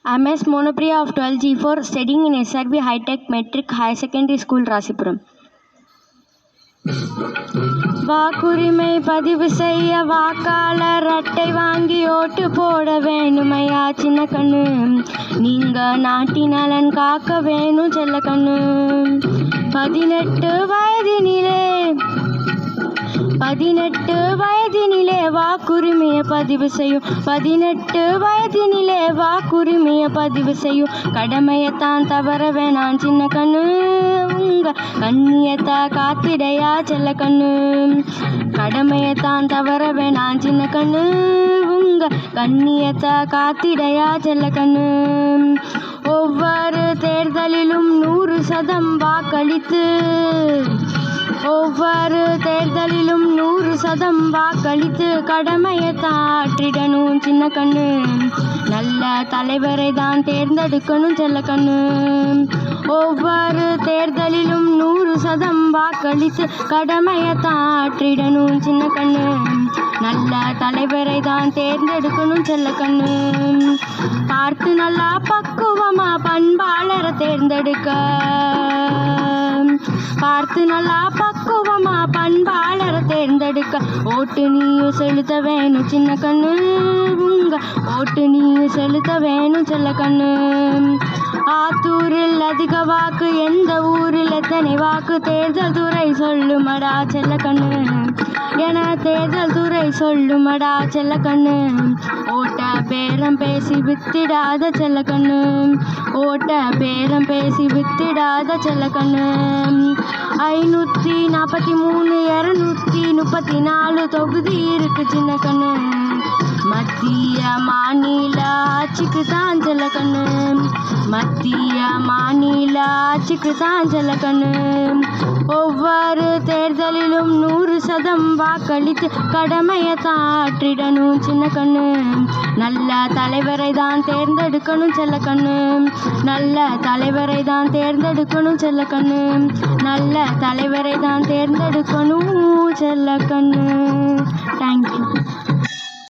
MS Monopriya of 12G4 studying in SRB High Tech Metric Higher Secondary School, Rasipuram. வாக்குரிமை பதிவு செய்ய வாக்காளர் அட்டை வாங்கி ஓட்டு போட வேணுமையா சின்ன கண்ணு, நீங்க நாட்டி நலன் காக்க வேணும் செல்ல கண்ணு. 18 வயதினிலே வாக்குரிமையை பதிவு செய்யும், 18 வயதினிலே வாக்குரிமையை பதிவு செய்யும் கடமையத்தான் தவற வேணாம் சின்ன கண்ணு, உங்க கண்ணியத்தை காத்திடையா செல்ல கண்ணு. கடமையத்தான் தவற வேணாம் சின்ன கண்ணு, உங்க கண்ணியத்தை காத்திடையா செல்ல கண்ணு. ஒவ்வொரு தேர்தலிலும் 100% வாக்களித்து, ஒவ்வொரு தேர்தலிலும் 100% வாக்களித்து கடமையத்தான் ஆற்றிடணும் சின்ன கண்ணு. நல்ல தலைவரை தான் தேர்ந்தெடுக்கணும் செல்ல கண்ணு. ஒவ்வொரு தேர்தலிலும் 100% வாக்களித்து கடமையத்தான் ஆற்றிடணும் சின்ன கண்ணு. நல்ல தலைவரை தான் தேர்ந்தெடுக்கணும் செல்ல கண்ணு. பார்த்து நல்லா பக்குவமா பண்பாளரை தேர்ந்தெடுக்க, பார்த்து நல்லா பக்குவமா பண்பாளரை தேர்ந்தெடுக்க ஓட்டு நீயும் செலுத்த வேணும் சின்ன கண்ணு, உங்க ஓட்டு நீயும் செலுத்த வேணும் செல்ல கண்ணு. ஆத்தூரில் அதிக வாக்கு, எந்த ஊரில் எத்தனை வாக்கு தேர்தல் துறை சொல்லுமடா செல்ல கண்ணு, என தேர்தல் துறை சொல்லுமடா செல்ல கண்ணு. ஓட்ட பேரம் பேசி வித்திடாத செல்ல கண்ணு, ஓட்ட பேரம் பேசி வித்திடாத செல்ல கண்ணு. 543 234 தொகுதி இருக்கு சின்ன கண்ணு, மத்திய மாநில ஆட்சிக்கு தான் செல்ல கண்ணு, மத்திய மாநில ஆட்சிக்கு தான் செல்ல கண்ணு. ஒவ்வொரு தேர்தலிலும் 100% வாக்களித்து கடமையத்தான் ஆற்றிடணும் சின்ன கண்ணு. நல்ல தலைவரை தான் தேர்ந்தெடுக்கணும் செல்ல கண்ணு, நல்ல தலைவரை தான் தேர்ந்தெடுக்கணும் செல்ல கண்ணு. நல்ல தலைவரை தான் தேர்ந்தெடுக்கணும் செல்ல கண்ணு. தேங்க்யூ.